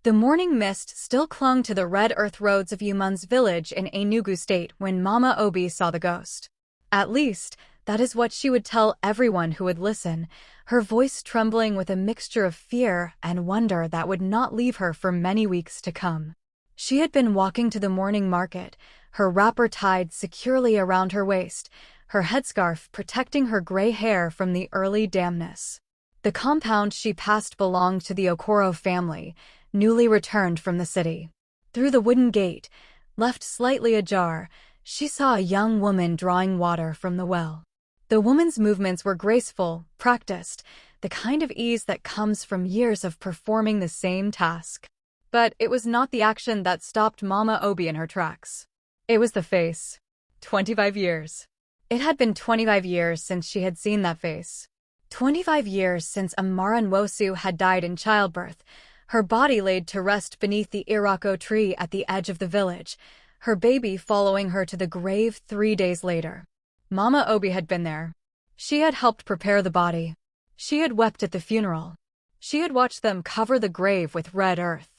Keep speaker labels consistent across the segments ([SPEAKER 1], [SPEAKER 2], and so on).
[SPEAKER 1] The morning mist still clung to the red earth roads of Yuman's village in Enugu state when Mama Obi saw the ghost. At least, that is what she would tell everyone who would listen, her voice trembling with a mixture of fear and wonder that would not leave her for many weeks to come. She had been walking to the morning market, her wrapper tied securely around her waist, her headscarf protecting her gray hair from the early dampness. The compound she passed belonged to the Okoro family, newly returned from the city. Through the wooden gate, left slightly ajar, she saw a young woman drawing water from the well. The woman's movements were graceful, practiced, the kind of ease that comes from years of performing the same task. But it was not the action that stopped Mama Obi in her tracks. It was the face. 25 years. It had been 25 years since she had seen that face. 25 years since Amara Nwosu had died in childbirth, her body laid to rest beneath the irako tree at the edge of the village, her baby following her to the grave 3 days later. Mama Obi had been there. She had helped prepare the body. She had wept at the funeral. She had watched them cover the grave with red earth.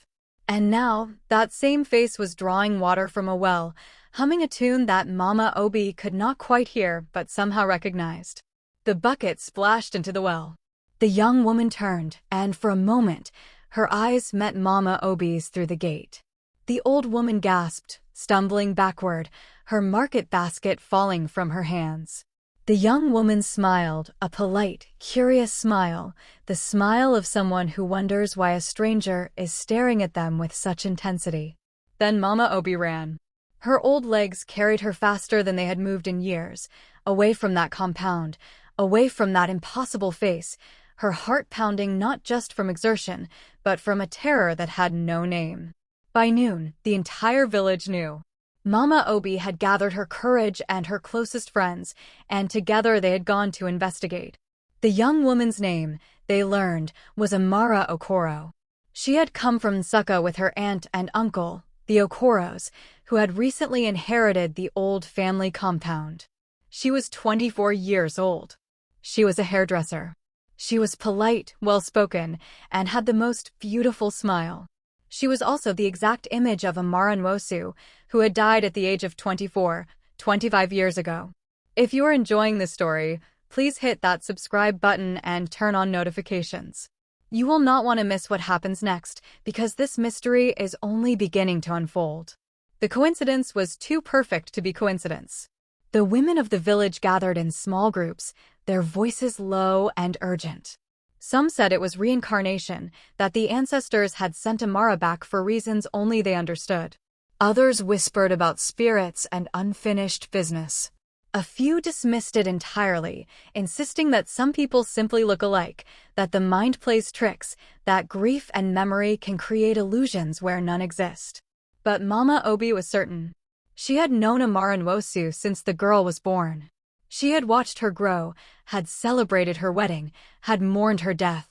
[SPEAKER 1] And now, that same face was drawing water from a well, humming a tune that Mama Obi could not quite hear but somehow recognized. The bucket splashed into the well. The young woman turned, and for a moment, her eyes met Mama Obi's through the gate. The old woman gasped, stumbling backward, her market basket falling from her hands. The young woman smiled, a polite, curious smile, the smile of someone who wonders why a stranger is staring at them with such intensity. Then Mama Obi ran. Her old legs carried her faster than they had moved in years, away from that compound, away from that impossible face, her heart pounding not just from exertion, but from a terror that had no name. By noon, the entire village knew. Mama Obi had gathered her courage and her closest friends, and together they had gone to investigate. The young woman's name, they learned, was Amara Okoro. She had come from Nsukka with her aunt and uncle, the Okoros, who had recently inherited the old family compound. She was 24 years old. She was a hairdresser. She was polite, well-spoken, and had the most beautiful smile. She was also the exact image of Amara Nwosu, who had died at the age of 24, 25 years ago. If you're enjoying this story, please hit that subscribe button and turn on notifications. You will not want to miss what happens next, because this mystery is only beginning to unfold. The coincidence was too perfect to be coincidence. The women of the village gathered in small groups, their voices low and urgent. Some said it was reincarnation, that the ancestors had sent Amara back for reasons only they understood. Others whispered about spirits and unfinished business. A few dismissed it entirely, insisting that some people simply look alike, that the mind plays tricks, that grief and memory can create illusions where none exist. But Mama Obi was certain. She had known Amara Nwosu since the girl was born. She had watched her grow, had celebrated her wedding, had mourned her death.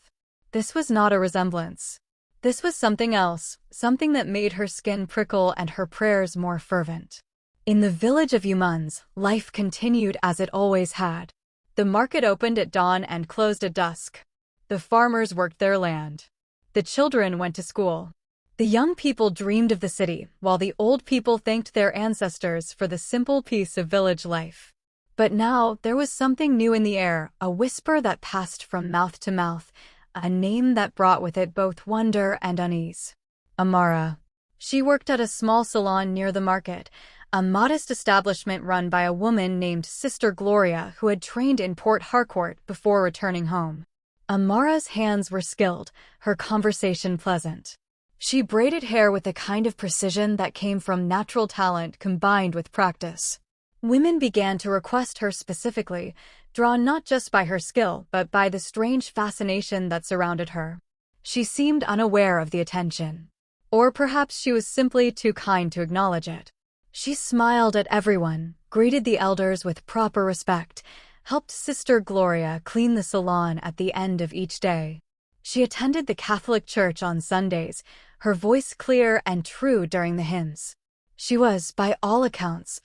[SPEAKER 1] This was not a resemblance. This was something else, something that made her skin prickle and her prayers more fervent. In the village of Yuman's, life continued as it always had. The market opened at dawn and closed at dusk. The farmers worked their land. The children went to school. The young people dreamed of the city, while the old people thanked their ancestors for the simple peace of village life. But now there was something new in the air, a whisper that passed from mouth to mouth, a name that brought with it both wonder and unease. Amara. She worked at a small salon near the market, a modest establishment run by a woman named Sister Gloria who had trained in Port Harcourt before returning home. Amara's hands were skilled, her conversation pleasant. She braided hair with the kind of precision that came from natural talent combined with practice. Women began to request her specifically, drawn not just by her skill but by the strange fascination that surrounded her. She seemed unaware of the attention. Or perhaps she was simply too kind to acknowledge it. She smiled at everyone, greeted the elders with proper respect, helped Sister Gloria clean the salon at the end of each day. She attended the Catholic Church on Sundays, her voice clear and true during the hymns. She was, by all accounts,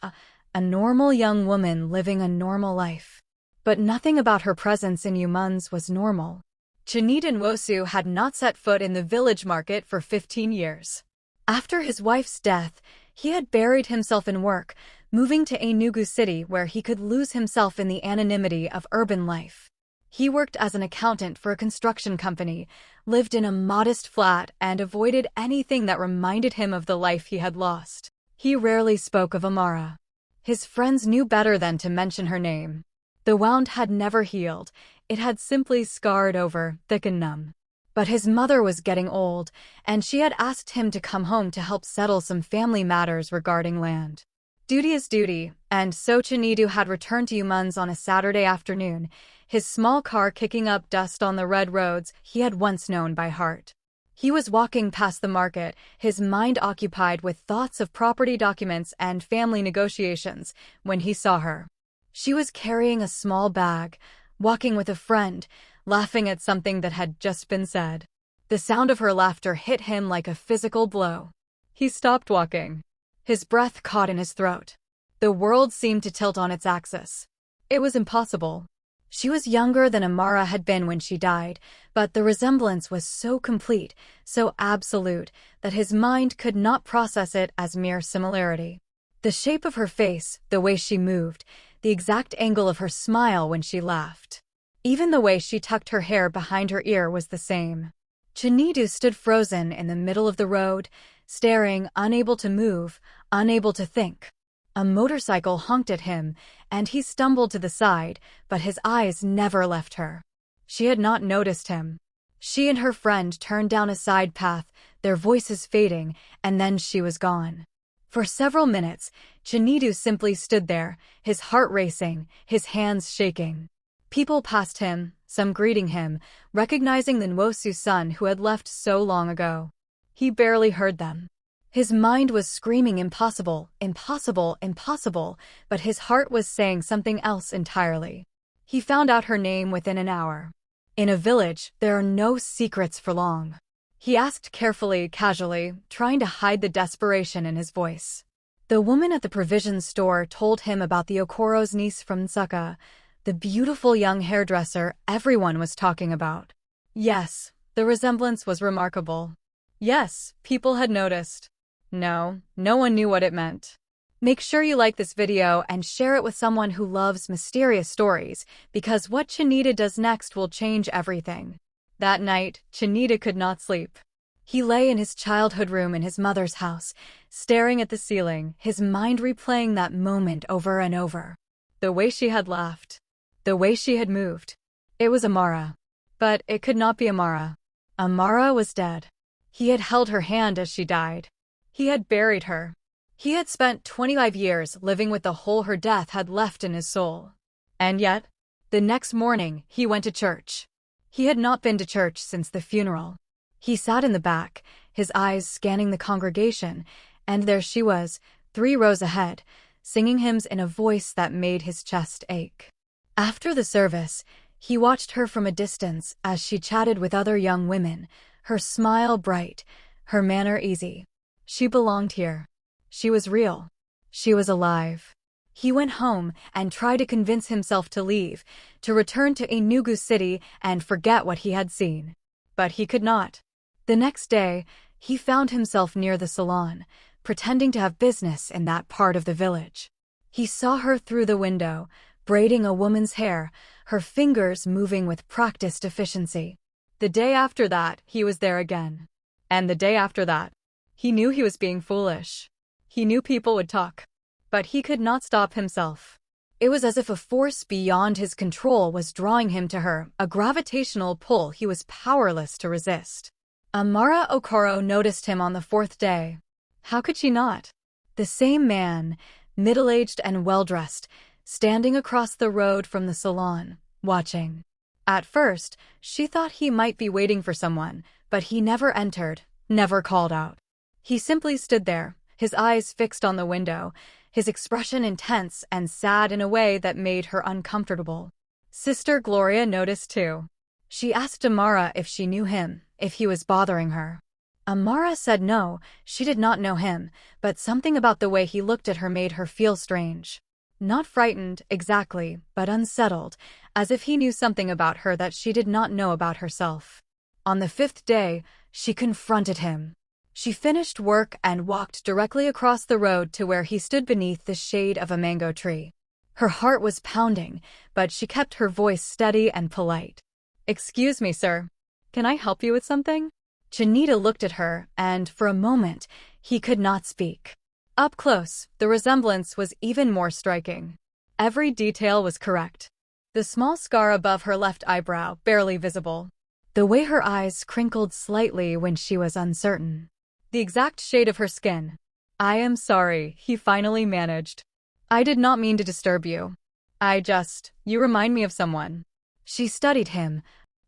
[SPEAKER 1] a normal young woman living a normal life. But nothing about her presence in Yuman's was normal. Chinita Nwosu had not set foot in the village market for 15 years. After his wife's death, he had buried himself in work, moving to Enugu City where he could lose himself in the anonymity of urban life. He worked as an accountant for a construction company, lived in a modest flat, and avoided anything that reminded him of the life he had lost. He rarely spoke of Amara. His friends knew better than to mention her name. The wound had never healed. It had simply scarred over, thick and numb. But his mother was getting old, and she had asked him to come home to help settle some family matters regarding land. Duty is duty, and so Chinita had returned to Umans on a Saturday afternoon, his small car kicking up dust on the red roads he had once known by heart. He was walking past the market, his mind occupied with thoughts of property documents and family negotiations, when he saw her. She was carrying a small bag, walking with a friend, laughing at something that had just been said. The sound of her laughter hit him like a physical blow. He stopped walking. His breath caught in his throat. The world seemed to tilt on its axis. It was impossible. She was younger than Amara had been when she died, but the resemblance was so complete, so absolute, that his mind could not process it as mere similarity. The shape of her face, the way she moved, the exact angle of her smile when she laughed. Even the way she tucked her hair behind her ear was the same. Chinita stood frozen in the middle of the road, staring, unable to move, unable to think. A motorcycle honked at him, and he stumbled to the side, but his eyes never left her. She had not noticed him. She and her friend turned down a side path, their voices fading, and then she was gone. For several minutes, Chinita simply stood there, his heart racing, his hands shaking. People passed him, some greeting him, recognizing the Nwosu son who had left so long ago. He barely heard them. His mind was screaming impossible, impossible, impossible, but his heart was saying something else entirely. He found out her name within an hour. In a village, there are no secrets for long. He asked carefully, casually, trying to hide the desperation in his voice. The woman at the provisions store told him about the Okoro's niece from Nsukka, the beautiful young hairdresser everyone was talking about. Yes, the resemblance was remarkable. Yes, people had noticed. No, no one knew what it meant. Make sure you like this video and share it with someone who loves mysterious stories, because what Chinita does next will change everything. That night, Chinita could not sleep. He lay in his childhood room in his mother's house, staring at the ceiling, his mind replaying that moment over and over. The way she had laughed. The way she had moved. It was Amara. But it could not be Amara. Amara was dead. He had held her hand as she died. He had buried her. He had spent 25 years living with the hole her death had left in his soul. And yet, the next morning, he went to church. He had not been to church since the funeral. He sat in the back, his eyes scanning the congregation, and there she was, 3 rows ahead, singing hymns in a voice that made his chest ache. After the service, he watched her from a distance as she chatted with other young women, her smile bright, her manner easy. She belonged here. She was real. She was alive. He went home and tried to convince himself to leave, to return to Enugu City and forget what he had seen. But he could not. The next day, he found himself near the salon, pretending to have business in that part of the village. He saw her through the window, braiding a woman's hair, her fingers moving with practiced efficiency. The day after that, he was there again. And the day after that. He knew he was being foolish. He knew people would talk. But he could not stop himself. It was as if a force beyond his control was drawing him to her, a gravitational pull he was powerless to resist. Amara Okoro noticed him on the 4th day. How could she not? The same man, middle-aged and well-dressed, standing across the road from the salon, watching. At first, she thought he might be waiting for someone, but he never entered, never called out. He simply stood there, his eyes fixed on the window, his expression intense and sad in a way that made her uncomfortable. Sister Gloria noticed too. She asked Amara if she knew him, if he was bothering her. Amara said no, she did not know him, but something about the way he looked at her made her feel strange. Not frightened, exactly, but unsettled, as if he knew something about her that she did not know about herself. On the 5th day, she confronted him. She finished work and walked directly across the road to where he stood beneath the shade of a mango tree. Her heart was pounding, but she kept her voice steady and polite. "Excuse me, sir. Can I help you with something?" Chinita looked at her, and for a moment, he could not speak. Up close, the resemblance was even more striking. Every detail was correct. The small scar above her left eyebrow, barely visible. The way her eyes crinkled slightly when she was uncertain. The exact shade of her skin. "I am sorry," he finally managed. "I did not mean to disturb you. You remind me of someone." She studied him,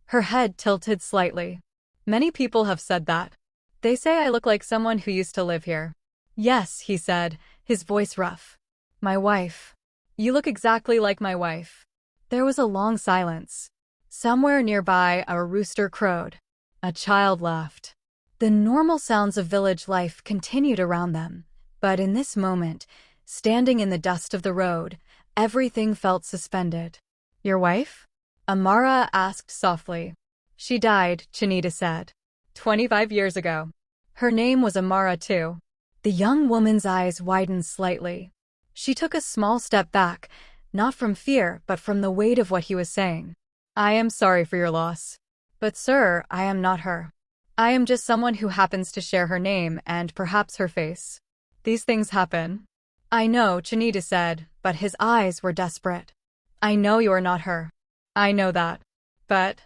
[SPEAKER 1] her head tilted slightly. "Many people have said that. They say I look like someone who used to live here." "Yes," he said, his voice rough. "My wife. You look exactly like my wife." There was a long silence. Somewhere nearby, a rooster crowed. A child laughed. The normal sounds of village life continued around them, but in this moment, standing in the dust of the road, everything felt suspended. "Your wife?" Amara asked softly. "She died," Chinita said. 25 years ago. Her name was Amara too." The young woman's eyes widened slightly. She took a small step back, not from fear, but from the weight of what he was saying. "I am sorry for your loss. But sir, I am not her. I am just someone who happens to share her name and perhaps her face. These things happen." "I know," Chinita said, but his eyes were desperate. "I know you are not her. I know that. But—"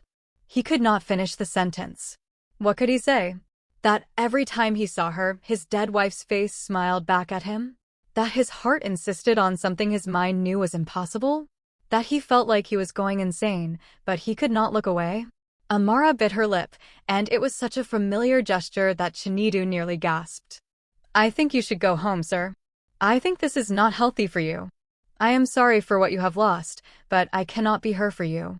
[SPEAKER 1] He could not finish the sentence. What could he say? That every time he saw her, his dead wife's face smiled back at him? That his heart insisted on something his mind knew was impossible? That he felt like he was going insane, but he could not look away? Amara bit her lip, and it was such a familiar gesture that Chinidu nearly gasped. "I think you should go home, sir. I think this is not healthy for you. I am sorry for what you have lost, but I cannot be her for you.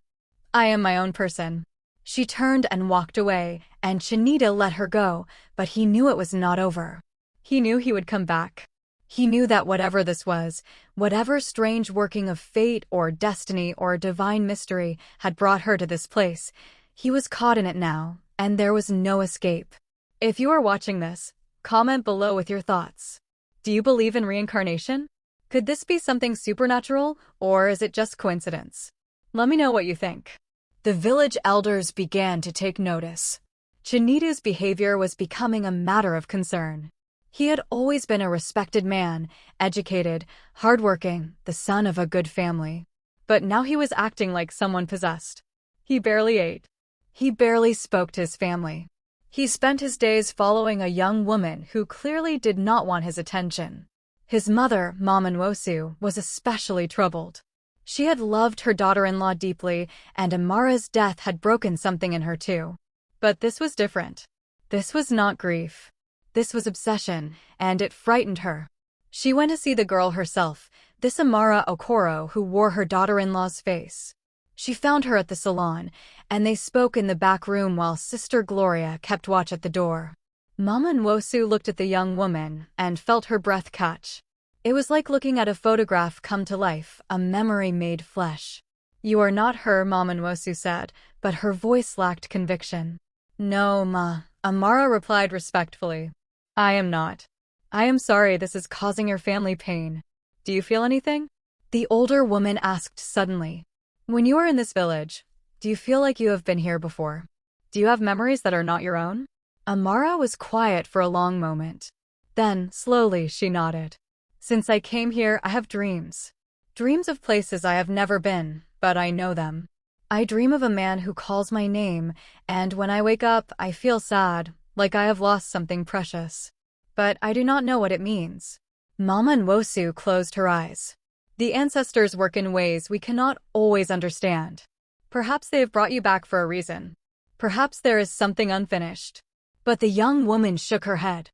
[SPEAKER 1] I am my own person." She turned and walked away, and Chinita let her go, but he knew it was not over. He knew he would come back. He knew that whatever this was, whatever strange working of fate or destiny or divine mystery had brought her to this place, he was caught in it now, and there was no escape. If you are watching this, comment below with your thoughts. Do you believe in reincarnation? Could this be something supernatural, or is it just coincidence? Let me know what you think. The village elders began to take notice. Chinita's behavior was becoming a matter of concern. He had always been a respected man, educated, hardworking, the son of a good family. But now he was acting like someone possessed. He barely ate. He barely spoke to his family. He spent his days following a young woman who clearly did not want his attention. His mother, Mama Nwosu, was especially troubled. She had loved her daughter-in-law deeply, and Amara's death had broken something in her too. But this was different. This was not grief. This was obsession, and it frightened her. She went to see the girl herself, this Amara Okoro who wore her daughter-in-law's face. She found her at the salon, and they spoke in the back room while Sister Gloria kept watch at the door. Mama Nwosu looked at the young woman and felt her breath catch. It was like looking at a photograph come to life, a memory made flesh. "You are not her," Mama Nwosu said, but her voice lacked conviction. "No, Ma," Amara replied respectfully. "I am not. I am sorry this is causing your family pain. Do you feel anything?" The older woman asked suddenly. "When you are in this village, do you feel like you have been here before? Do you have memories that are not your own?" Amara was quiet for a long moment. Then, slowly, she nodded. "Since I came here, I have dreams. Dreams of places I have never been, but I know them. I dream of a man who calls my name, and when I wake up, I feel sad, like I have lost something precious. But I do not know what it means." Mama Nwosu closed her eyes. "The ancestors work in ways we cannot always understand. Perhaps they have brought you back for a reason. Perhaps there is something unfinished." But the young woman shook her head.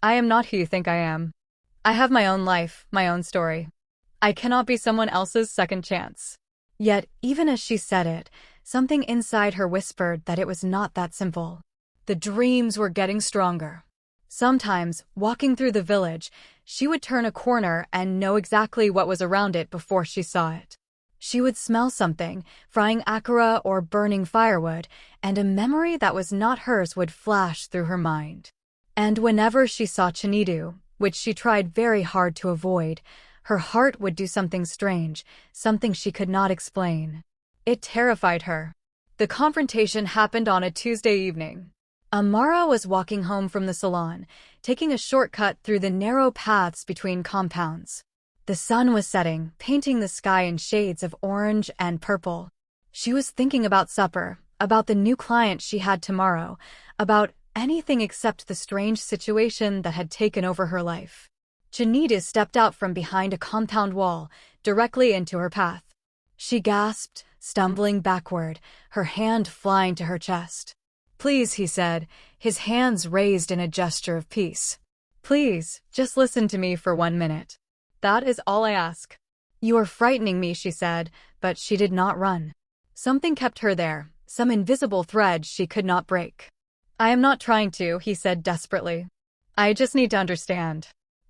[SPEAKER 1] "I am not who you think I am. I have my own life, my own story. I cannot be someone else's second chance." Yet, even as she said it, something inside her whispered that it was not that simple. The dreams were getting stronger. Sometimes, walking through the village, she would turn a corner and know exactly what was around it before she saw it. She would smell something, frying akara or burning firewood, and a memory that was not hers would flash through her mind. And whenever she saw Chinidu, which she tried very hard to avoid, her heart would do something strange, something she could not explain. It terrified her. The confrontation happened on a Tuesday evening. Amara was walking home from the salon, taking a shortcut through the narrow paths between compounds. The sun was setting, painting the sky in shades of orange and purple. She was thinking about supper, about the new client she had tomorrow, about anything except the strange situation that had taken over her life. Chinidu stepped out from behind a compound wall, directly into her path. She gasped, stumbling backward, her hand flying to her chest. "Please," he said, his hands raised in a gesture of peace. "Please, just listen to me for 1 minute. That is all I ask." "You are frightening me," she said, but she did not run. Something kept her there, some invisible thread she could not break. "I am not trying to," he said desperately. "I just need to understand.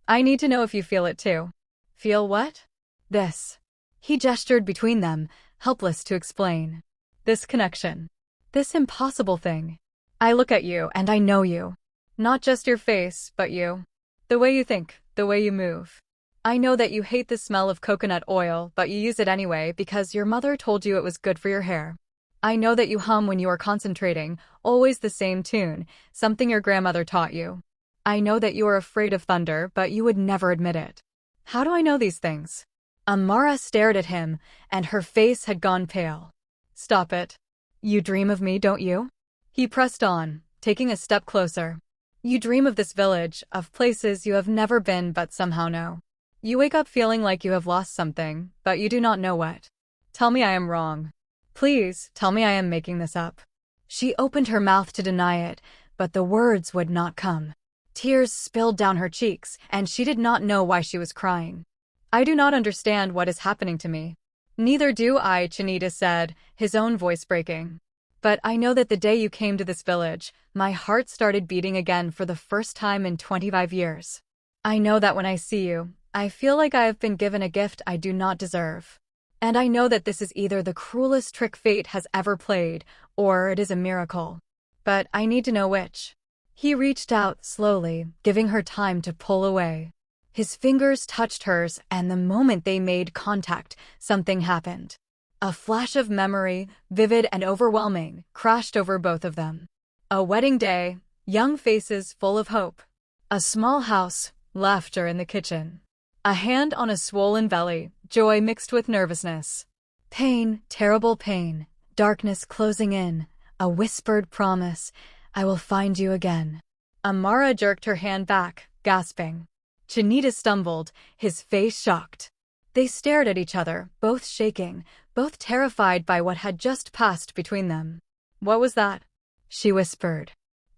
[SPEAKER 1] I need to know if you feel it too." "Feel what?" "This." He gestured between them, helpless to explain. "This connection. This impossible thing. I look at you and I know you. Not just your face, but you. The way you think, the way you move. I know that you hate the smell of coconut oil, but you use it anyway because your mother told you it was good for your hair. I know that you hum when you are concentrating, always the same tune, something your grandmother taught you. I know that you are afraid of thunder, but you would never admit it. How do I know these things?" Amara stared at him, and her face had gone pale. "Stop it. You dream of me, don't you?" He pressed on, taking a step closer. "You dream of this village, of places you have never been but somehow know. You wake up feeling like you have lost something, but you do not know what. Tell me I am wrong. Please, tell me I am making this up." She opened her mouth to deny it, but the words would not come. Tears spilled down her cheeks, and she did not know why she was crying. "I do not understand what is happening to me." "Neither do I," Chinidu said, his own voice breaking. "But I know that the day you came to this village, my heart started beating again for the first time in 25 years. I know that when I see you, I feel like I have been given a gift I do not deserve. And I know that this is either the cruelest trick fate has ever played, or it is a miracle. But I need to know which." He reached out slowly, giving her time to pull away. His fingers touched hers, and the moment they made contact, something happened. A flash of memory, vivid and overwhelming, crashed over both of them. A wedding day, young faces full of hope. A small house, laughter in the kitchen. A hand on a swollen belly, joy mixed with nervousness. Pain, terrible pain, darkness closing in, a whispered promise, "I will find you again." Amara jerked her hand back, gasping. Chinidu stumbled, his face shocked. They stared at each other, both shaking, both terrified by what had just passed between them. "What was that?" she whispered.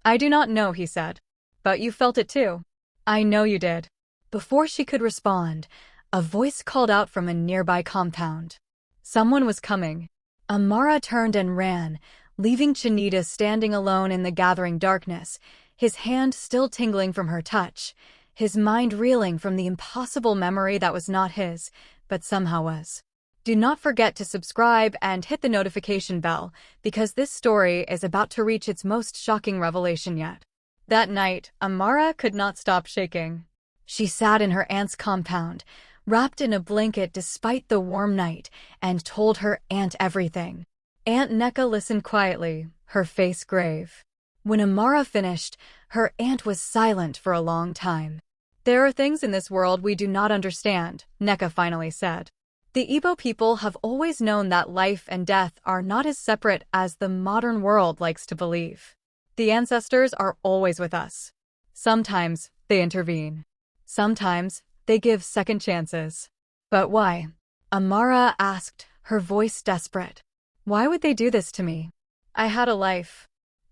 [SPEAKER 1] "I do not know," he said. "But you felt it too." "I know you did." Before she could respond, a voice called out from a nearby compound. Someone was coming. Amara turned and ran, leaving Chinidu standing alone in the gathering darkness, his hand still tingling from her touch, his mind reeling from the impossible memory that was not his, but somehow was. Do not forget to subscribe and hit the notification bell, because this story is about to reach its most shocking revelation yet. That night, Amara could not stop shaking. She sat in her aunt's compound, wrapped in a blanket despite the warm night, and told her aunt everything. Aunt Neka listened quietly, her face grave. When Amara finished, her aunt was silent for a long time. "There are things in this world we do not understand," Neka finally said. "The Igbo people have always known that life and death are not as separate as the modern world likes to believe. The ancestors are always with us. Sometimes they intervene. Sometimes they give second chances." "But why?" Amara asked, her voice desperate. "Why would they do this to me? I had a life.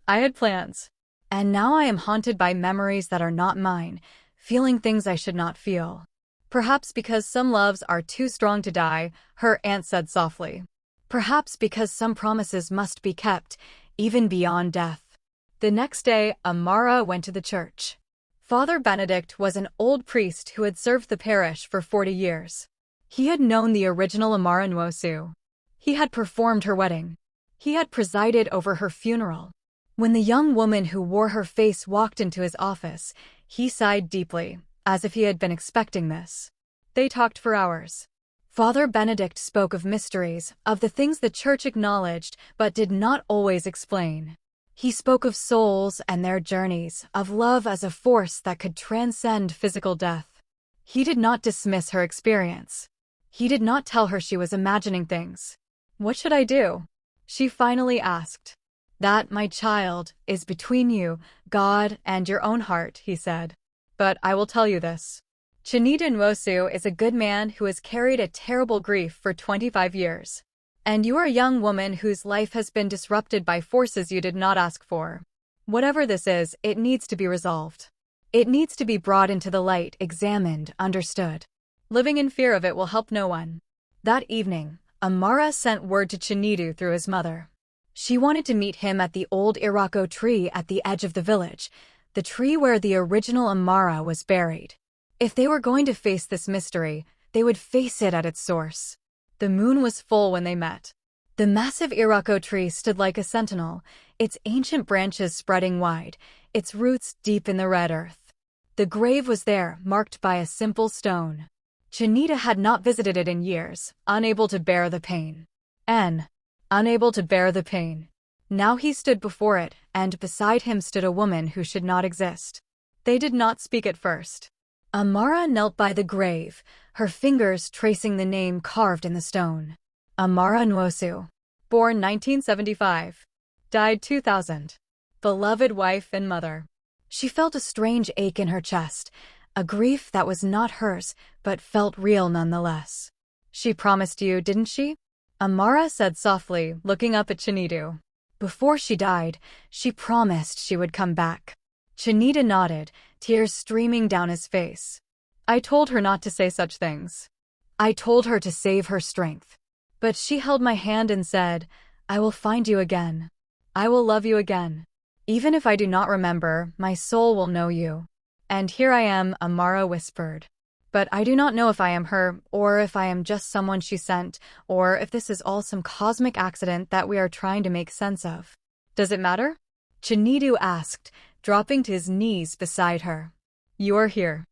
[SPEAKER 1] I had plans. And now I am haunted by memories that are not mine, feeling things I should not feel." "Perhaps because some loves are too strong to die," her aunt said softly. "Perhaps because some promises must be kept, even beyond death." The next day, Amara went to the church. Father Benedict was an old priest who had served the parish for 40 years. He had known the original Amara Nwosu. He had performed her wedding. He had presided over her funeral. When the young woman who wore her face walked into his office, he sighed deeply, as if he had been expecting this. They talked for hours. Father Benedict spoke of mysteries, of the things the church acknowledged but did not always explain. He spoke of souls and their journeys, of love as a force that could transcend physical death. He did not dismiss her experience. He did not tell her she was imagining things. "What should I do?" she finally asked. "That, my child, is between you, God, and your own heart," he said. "But I will tell you this. Chinedu Nwosu is a good man who has carried a terrible grief for 25 years. And you are a young woman whose life has been disrupted by forces you did not ask for. Whatever this is, it needs to be resolved. It needs to be brought into the light, examined, understood. Living in fear of it will help no one." That evening, Amara sent word to Chinedu through his mother. She wanted to meet him at the old Irako tree at the edge of the village, the tree where the original Amara was buried. If they were going to face this mystery, they would face it at its source. The moon was full when they met. The massive Irako tree stood like a sentinel, its ancient branches spreading wide, its roots deep in the red earth. The grave was there, marked by a simple stone. Chinedu had not visited it in years, unable to bear the pain. Unable to bear the pain. Now he stood before it, and beside him stood a woman who should not exist. They did not speak at first. Amara knelt by the grave, her fingers tracing the name carved in the stone. Amara Nwosu. Born 1975. Died 2000. Beloved wife and mother. She felt a strange ache in her chest, a grief that was not hers, but felt real nonetheless. "She promised you, didn't she?" Amara said softly, looking up at Chinedu. "Before she died, she promised she would come back." Chinedu nodded, tears streaming down his face. "I told her not to say such things. I told her to save her strength. But she held my hand and said, 'I will find you again. I will love you again. Even if I do not remember, my soul will know you.' And here I am," Amara whispered. "But I do not know if I am her, or if I am just someone she sent, or if this is all some cosmic accident that we are trying to make sense of. Does it matter?" Chinedu asked, dropping to his knees beside her. "You are here.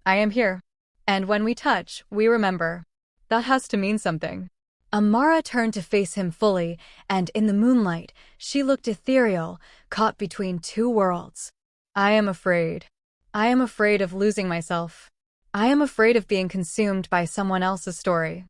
[SPEAKER 1] I am here. And when we touch, we remember. That has to mean something." Amara turned to face him fully, and in the moonlight, she looked ethereal, caught between two worlds. "I am afraid. I am afraid of losing myself. I am afraid of being consumed by someone else's story.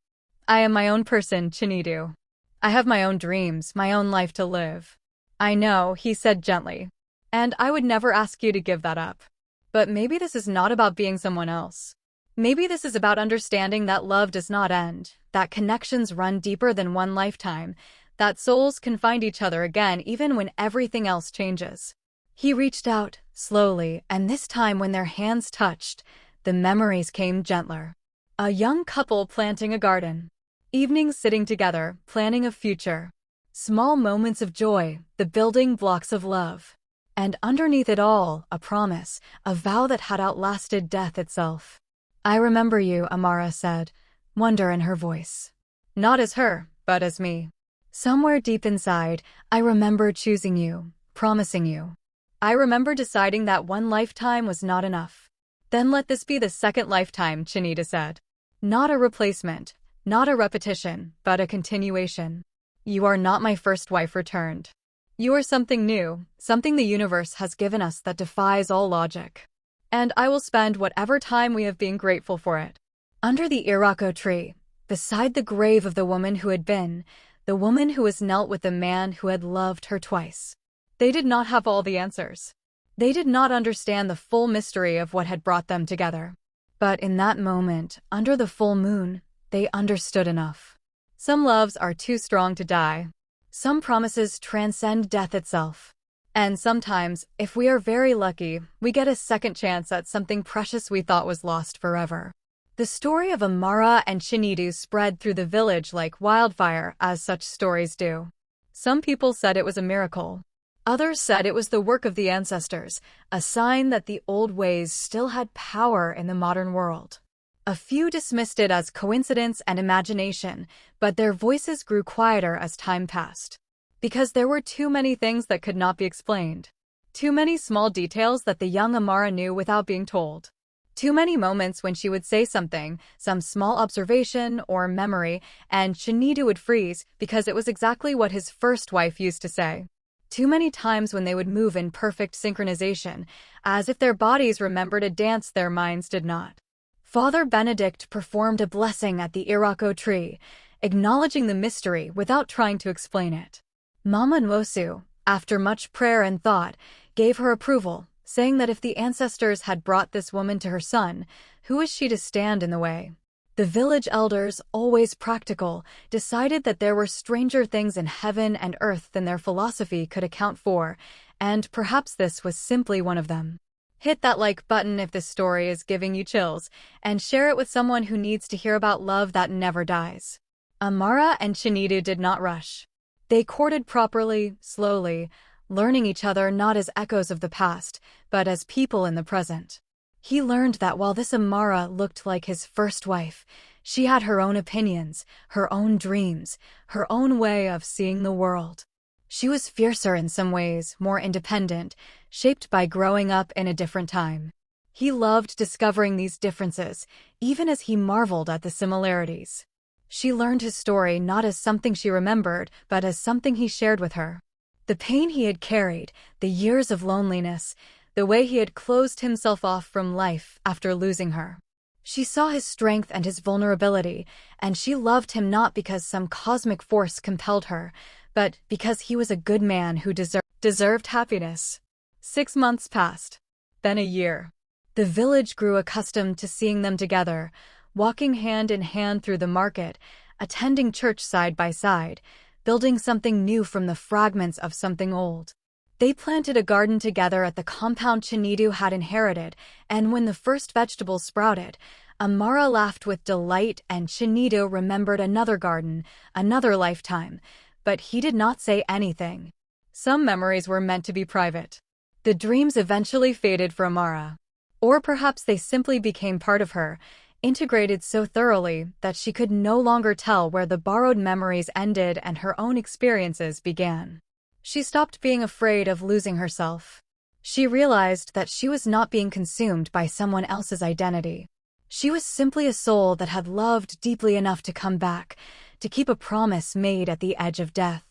[SPEAKER 1] I am my own person, Chinedu. I have my own dreams, my own life to live." "I know," he said gently. "And I would never ask you to give that up. But maybe this is not about being someone else. Maybe this is about understanding that love does not end, that connections run deeper than one lifetime, that souls can find each other again even when everything else changes." He reached out, slowly, and this time when their hands touched, the memories came gentler. A young couple planting a garden. Evenings sitting together, planning a future. Small moments of joy, the building blocks of love. And underneath it all, a promise, a vow that had outlasted death itself. "I remember you," Amara said, wonder in her voice. "Not as her, but as me. Somewhere deep inside, I remember choosing you, promising you. I remember deciding that one lifetime was not enough. Then let this be the second lifetime," Chinedu said. "Not a replacement, not a repetition, but a continuation. You are not my first wife returned. You are something new, something the universe has given us that defies all logic. And I will spend whatever time we have being grateful for it." Under the Irako tree, beside the grave of the woman who had been, the woman who was knelt with the man who had loved her twice. They did not have all the answers. They did not understand the full mystery of what had brought them together. But in that moment, under the full moon, they understood enough. Some loves are too strong to die. Some promises transcend death itself. And sometimes, if we are very lucky, we get a second chance at something precious we thought was lost forever. The story of Amara and Chinedu spread through the village like wildfire, as such stories do. Some people said it was a miracle. Others said it was the work of the ancestors, a sign that the old ways still had power in the modern world. A few dismissed it as coincidence and imagination, but their voices grew quieter as time passed. Because there were too many things that could not be explained. Too many small details that the young Amara knew without being told. Too many moments when she would say something, some small observation or memory, and Chinedu would freeze because it was exactly what his first wife used to say. Too many times when they would move in perfect synchronization, as if their bodies remembered a dance their minds did not. Father Benedict performed a blessing at the Irako tree, acknowledging the mystery without trying to explain it. Mama Nwosu, after much prayer and thought, gave her approval, saying that if the ancestors had brought this woman to her son, who was she to stand in the way? The village elders, always practical, decided that there were stranger things in heaven and earth than their philosophy could account for, and perhaps this was simply one of them. Hit that like button if this story is giving you chills, and share it with someone who needs to hear about love that never dies. Amara and Chinedu did not rush. They courted properly, slowly, learning each other not as echoes of the past, but as people in the present. He learned that while this Amara looked like his first wife, she had her own opinions, her own dreams, her own way of seeing the world. She was fiercer in some ways, more independent, shaped by growing up in a different time. He loved discovering these differences, even as he marveled at the similarities. She learned his story not as something she remembered, but as something he shared with her. The pain he had carried, the years of loneliness, the way he had closed himself off from life after losing her. She saw his strength and his vulnerability, and she loved him not because some cosmic force compelled her, but because he was a good man who deserved happiness. 6 months passed. Then a year. The village grew accustomed to seeing them together, walking hand in hand through the market, attending church side by side, building something new from the fragments of something old. They planted a garden together at the compound Chinedu had inherited, and when the first vegetables sprouted, Amara laughed with delight and Chinedu remembered another garden, another lifetime, but he did not say anything. Some memories were meant to be private. The dreams eventually faded for Amara. Or perhaps they simply became part of her, integrated so thoroughly that she could no longer tell where the borrowed memories ended and her own experiences began. She stopped being afraid of losing herself. She realized that she was not being consumed by someone else's identity. She was simply a soul that had loved deeply enough to come back, to keep a promise made at the edge of death.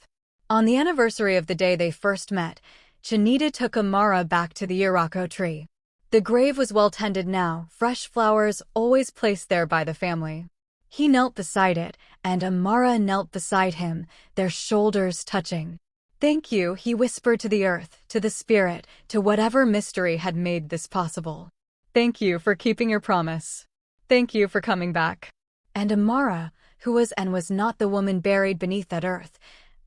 [SPEAKER 1] On the anniversary of the day they first met, Chinedu took Amara back to the Irako tree. The grave was well tended now, fresh flowers always placed there by the family. He knelt beside it, and Amara knelt beside him, their shoulders touching. "Thank you," he whispered to the earth, to the spirit, to whatever mystery had made this possible. "Thank you for keeping your promise. Thank you for coming back." And Amara, who was and was not the woman buried beneath that earth,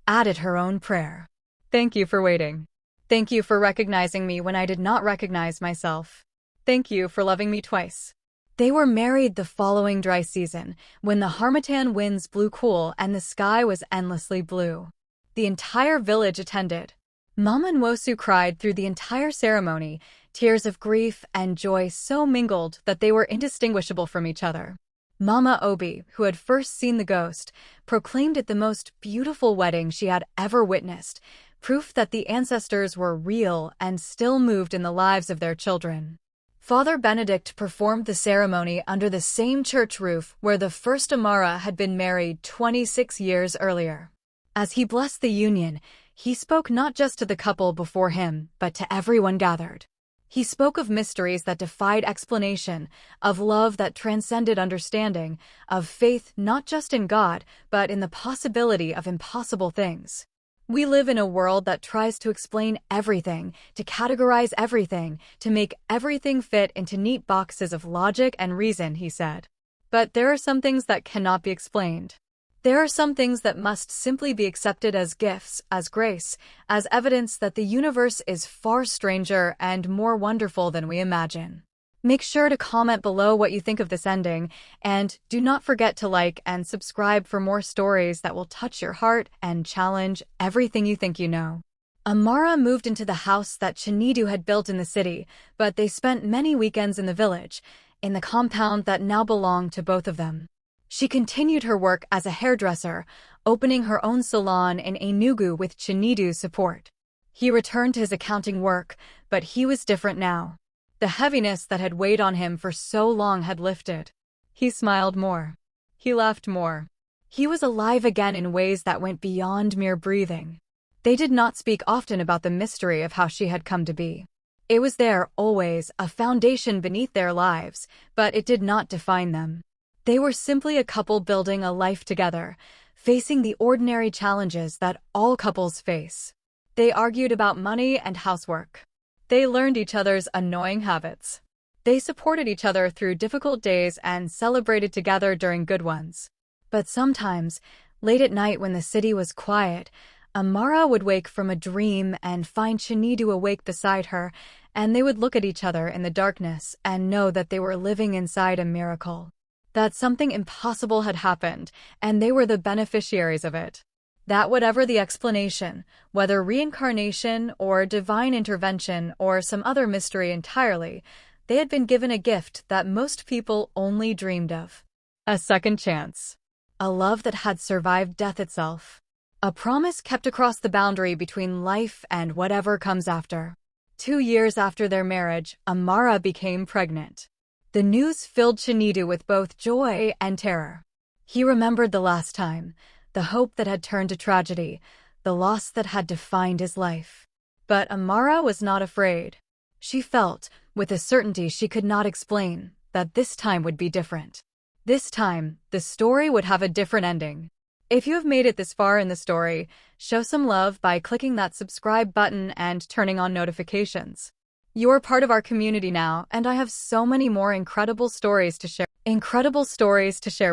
[SPEAKER 1] added her own prayer. "Thank you for waiting. Thank you for recognizing me when I did not recognize myself. Thank you for loving me twice." They were married the following dry season, when the harmattan winds blew cool and the sky was endlessly blue. The entire village attended. Mama Nwosu cried through the entire ceremony, tears of grief and joy so mingled that they were indistinguishable from each other. Mama Obi, who had first seen the ghost, proclaimed it the most beautiful wedding she had ever witnessed, proof that the ancestors were real and still moved in the lives of their children. Father Benedict performed the ceremony under the same church roof where the first Amara had been married 26 years earlier. As he blessed the union, he spoke not just to the couple before him, but to everyone gathered. He spoke of mysteries that defied explanation, of love that transcended understanding, of faith not just in God, but in the possibility of impossible things. We live in a world that tries to explain everything, to categorize everything, to make everything fit into neat boxes of logic and reason, he said. But there are some things that cannot be explained. There are some things that must simply be accepted as gifts, as grace, as evidence that the universe is far stranger and more wonderful than we imagine. Make sure to comment below what you think of this ending, and do not forget to like and subscribe for more stories that will touch your heart and challenge everything you think you know. Amara moved into the house that Chinedu had built in the city, but they spent many weekends in the village, in the compound that now belonged to both of them. She continued her work as a hairdresser, opening her own salon in Enugu with Chinedu's support. He returned to his accounting work, but he was different now. The heaviness that had weighed on him for so long had lifted. He smiled more. He laughed more. He was alive again in ways that went beyond mere breathing. They did not speak often about the mystery of how she had come to be. It was there, always, a foundation beneath their lives, but it did not define them. They were simply a couple building a life together, facing the ordinary challenges that all couples face. They argued about money and housework. They learned each other's annoying habits. They supported each other through difficult days and celebrated together during good ones. But sometimes, late at night when the city was quiet, Amara would wake from a dream and find Chinedu awake beside her, and they would look at each other in the darkness and know that they were living inside a miracle. That something impossible had happened, and they were the beneficiaries of it. That whatever the explanation, whether reincarnation or divine intervention or some other mystery entirely, they had been given a gift that most people only dreamed of. A second chance. A love that had survived death itself. A promise kept across the boundary between life and whatever comes after. 2 years after their marriage, Amara became pregnant. The news filled Chinedu with both joy and terror. He remembered the last time, the hope that had turned to tragedy, the loss that had defined his life. But Amara was not afraid. She felt, with a certainty she could not explain, that this time would be different. This time, the story would have a different ending. If you have made it this far in the story, show some love by clicking that subscribe button and turning on notifications. You are part of our community now, and I have so many more incredible stories to share.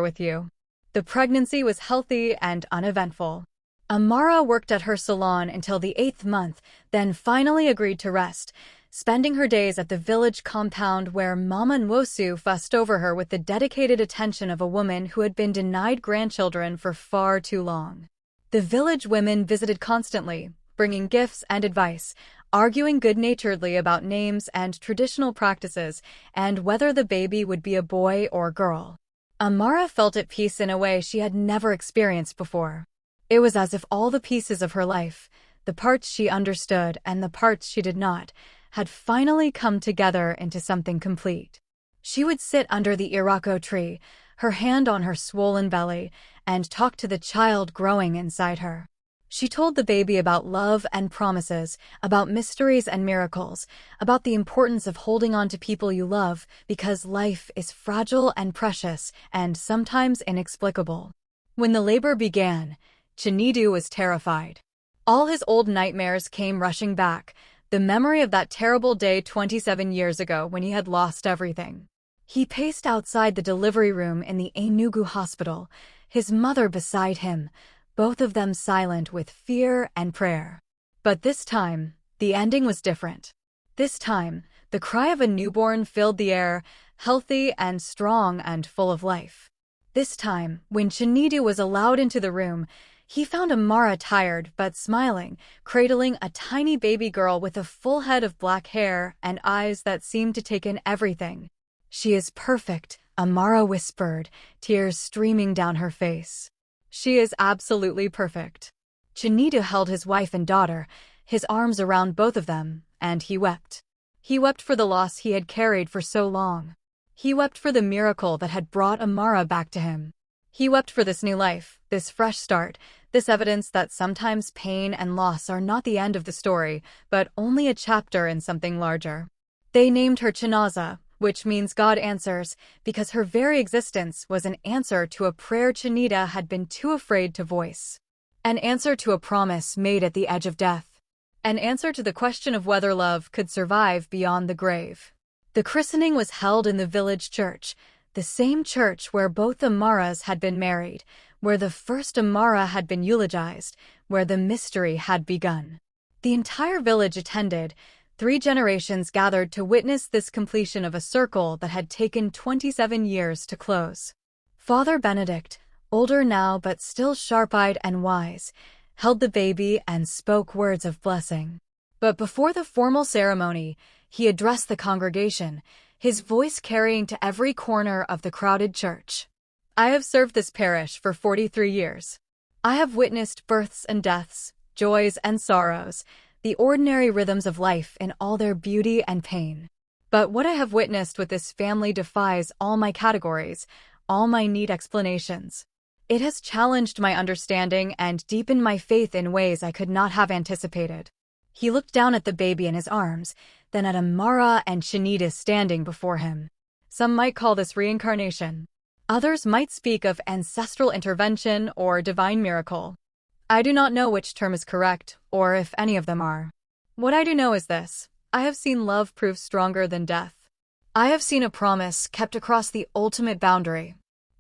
[SPEAKER 1] With you. The pregnancy was healthy and uneventful. Amara worked at her salon until the 8th month, then finally agreed to rest, spending her days at the village compound where Mama Nwosu fussed over her with the dedicated attention of a woman who had been denied grandchildren for far too long. The village women visited constantly, bringing gifts and advice, arguing good-naturedly about names and traditional practices, and whether the baby would be a boy or girl. Amara felt at peace in a way she had never experienced before. It was as if all the pieces of her life, the parts she understood and the parts she did not, had finally come together into something complete. She would sit under the irako tree, her hand on her swollen belly, and talk to the child growing inside her. She told the baby about love and promises, about mysteries and miracles, about the importance of holding on to people you love, because life is fragile and precious, and sometimes inexplicable. When the labor began, Chinedu was terrified. All his old nightmares came rushing back, the memory of that terrible day 27 years ago when he had lost everything. He paced outside the delivery room in the Enugu hospital, his mother beside him, both of them silent with fear and prayer. But this time, the ending was different. This time, the cry of a newborn filled the air, healthy and strong and full of life. This time, when Chinedu was allowed into the room, he found Amara tired but smiling, cradling a tiny baby girl with a full head of black hair and eyes that seemed to take in everything. "She is perfect," Amara whispered, tears streaming down her face. "She is absolutely perfect." Chinedu held his wife and daughter, his arms around both of them, and he wept. He wept for the loss he had carried for so long. He wept for the miracle that had brought Amara back to him. He wept for this new life, this fresh start, this evidence that sometimes pain and loss are not the end of the story, but only a chapter in something larger. They named her Chinaza, which means God answers, because her very existence was an answer to a prayer Chinedu had been too afraid to voice. An answer to a promise made at the edge of death. An answer to the question of whether love could survive beyond the grave. The christening was held in the village church, the same church where both Amaras had been married, where the first Amara had been eulogized, where the mystery had begun. The entire village attended. 3 generations gathered to witness this completion of a circle that had taken 27 years to close. Father Benedict, older now but still sharp-eyed and wise, held the baby, and spoke words of blessing. But before the formal ceremony, he addressed the congregation, his voice carrying to every corner of the crowded church. I have served this parish for 43 years. I have witnessed births and deaths, joys and sorrows, the ordinary rhythms of life in all their beauty and pain. But what I have witnessed with this family defies all my categories, all my neat explanations. It has challenged my understanding and deepened my faith in ways I could not have anticipated. He looked down at the baby in his arms, then at Amara and Chinedu standing before him. Some might call this reincarnation. Others might speak of ancestral intervention or divine miracle. I do not know which term is correct, or if any of them are. What I do know is this: I have seen love prove stronger than death. I have seen a promise kept across the ultimate boundary.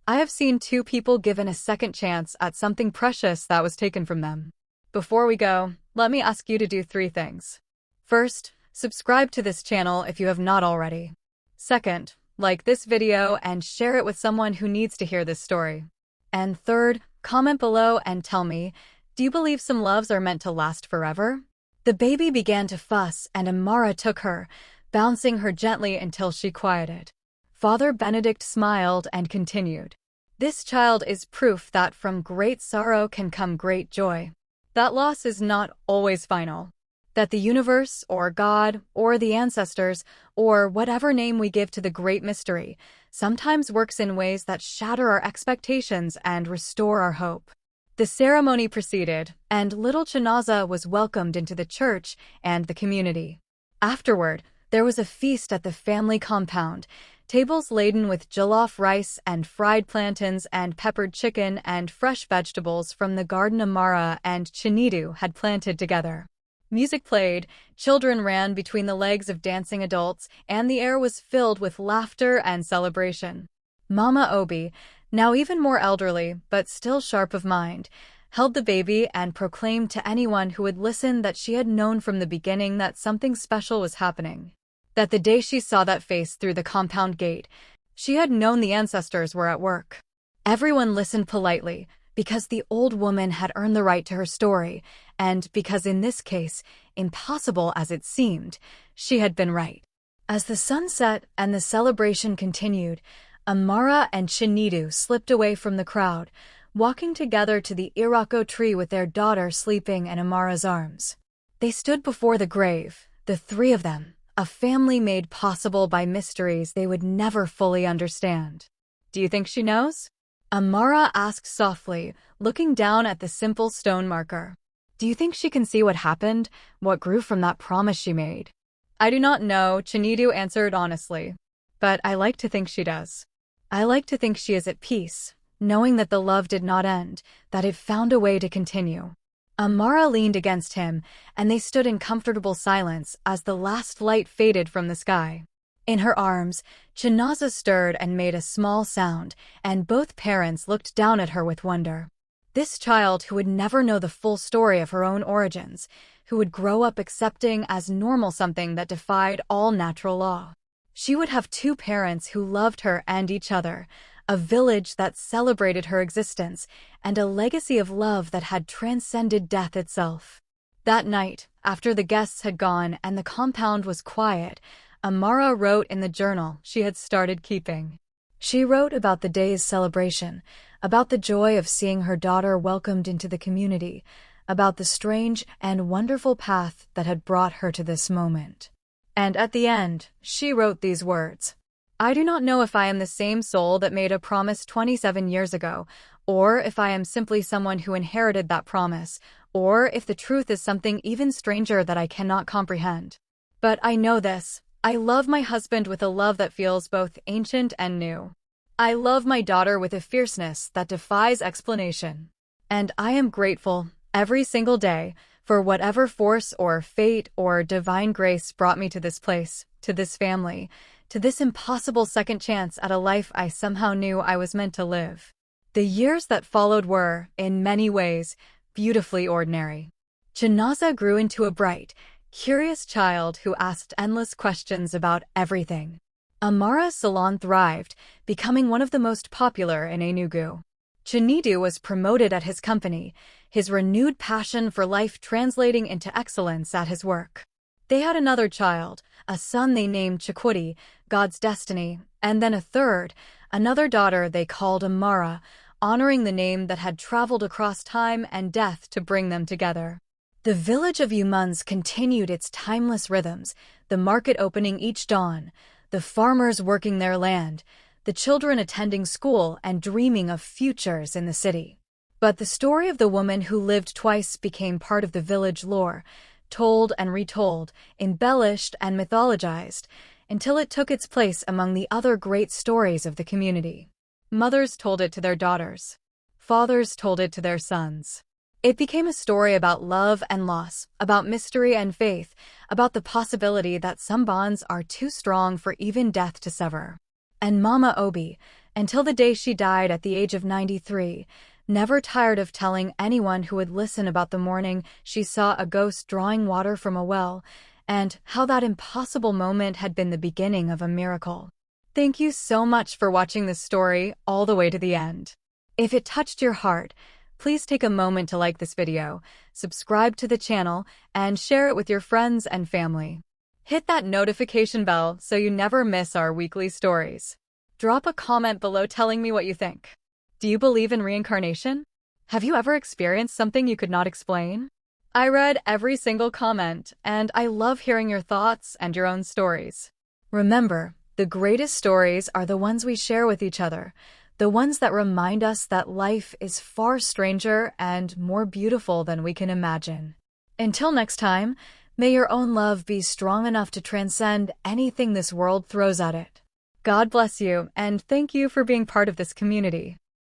[SPEAKER 1] I have seen two people given a second chance at something precious that was taken from them. Before we go, let me ask you to do 3 things. First, subscribe to this channel if you have not already. Second, like this video and share it with someone who needs to hear this story. And third, comment below and tell me, do you believe some loves are meant to last forever? The baby began to fuss, and Amara took her, bouncing her gently until she quieted. Father Benedict smiled and continued. This child is proof that from great sorrow can come great joy. That loss is not always final. That the universe, or God, or the ancestors, or whatever name we give to the great mystery, sometimes works in ways that shatter our expectations and restore our hope. The ceremony proceeded, and little Chinaza was welcomed into the church and the community. Afterward, there was a feast at the family compound, tables laden with jollof rice and fried plantains and peppered chicken and fresh vegetables from the garden Amara and Chinedu had planted together. Music played, children ran between the legs of dancing adults, and the air was filled with laughter and celebration. Mama Obi, now even more elderly but still sharp of mind, held the baby and proclaimed to anyone who would listen that she had known from the beginning that something special was happening. That the day she saw that face through the compound gate, she had known the ancestors were at work. Everyone listened politely, because the old woman had earned the right to her story, and because in this case, impossible as it seemed, she had been right. As the sun set and the celebration continued, Amara and Chinedu slipped away from the crowd, walking together to the iroko tree with their daughter sleeping in Amara's arms. They stood before the grave, the 3 of them, a family made possible by mysteries they would never fully understand. Do you think she knows? Amara asked softly, looking down at the simple stone marker. Do you think she can see what happened, what grew from that promise she made? I do not know, Chinedu answered honestly. But I like to think she does. I like to think she is at peace, knowing that the love did not end, that it found a way to continue. Amara leaned against him, and they stood in comfortable silence as the last light faded from the sky. In her arms, Chinaza stirred and made a small sound, and both parents looked down at her with wonder. This child who would never know the full story of her own origins, who would grow up accepting as normal something that defied all natural law. She would have 2 parents who loved her and each other, a village that celebrated her existence, and a legacy of love that had transcended death itself. That night, after the guests had gone and the compound was quiet, Amara wrote in the journal she had started keeping. She wrote about the day's celebration, about the joy of seeing her daughter welcomed into the community, about the strange and wonderful path that had brought her to this moment. And at the end, she wrote these words: I do not know if I am the same soul that made a promise 27 years ago, or if I am simply someone who inherited that promise, or if the truth is something even stranger that I cannot comprehend. But I know this: I love my husband with a love that feels both ancient and new. I love my daughter with a fierceness that defies explanation. And I am grateful, every single day, for whatever force or fate or divine grace brought me to this place, to this family, to this impossible second chance at a life I somehow knew I was meant to live. The years that followed were, in many ways, beautifully ordinary. Chinaza grew into a bright, curious child who asked endless questions about everything. Amara's salon thrived, becoming one of the most popular in Enugu. Chinedu was promoted at his company, his renewed passion for life translating into excellence at his work. They had another child, a son they named Chikwudi, God's destiny, and then a third, another daughter they called Amara, honoring the name that had traveled across time and death to bring them together. The village of Umans continued its timeless rhythms, the market opening each dawn, the farmers working their land, the children attending school and dreaming of futures in the city. But the story of the woman who lived twice became part of the village lore, told and retold, embellished and mythologized, until it took its place among the other great stories of the community. Mothers told it to their daughters. Fathers told it to their sons. It became a story about love and loss, about mystery and faith, about the possibility that some bonds are too strong for even death to sever. And Mama Obi, until the day she died at the age of 93, never tired of telling anyone who would listen about the morning she saw a ghost drawing water from a well, and how that impossible moment had been the beginning of a miracle. Thank you so much for watching this story all the way to the end. If it touched your heart, please take a moment to like this video, subscribe to the channel, and share it with your friends and family. Hit that notification bell so you never miss our weekly stories. Drop a comment below telling me what you think. Do you believe in reincarnation? Have you ever experienced something you could not explain? I read every single comment, and I love hearing your thoughts and your own stories. Remember, the greatest stories are the ones we share with each other, the ones that remind us that life is far stranger and more beautiful than we can imagine. Until next time, may your own love be strong enough to transcend anything this world throws at it. God bless you, and thank you for being part of this community.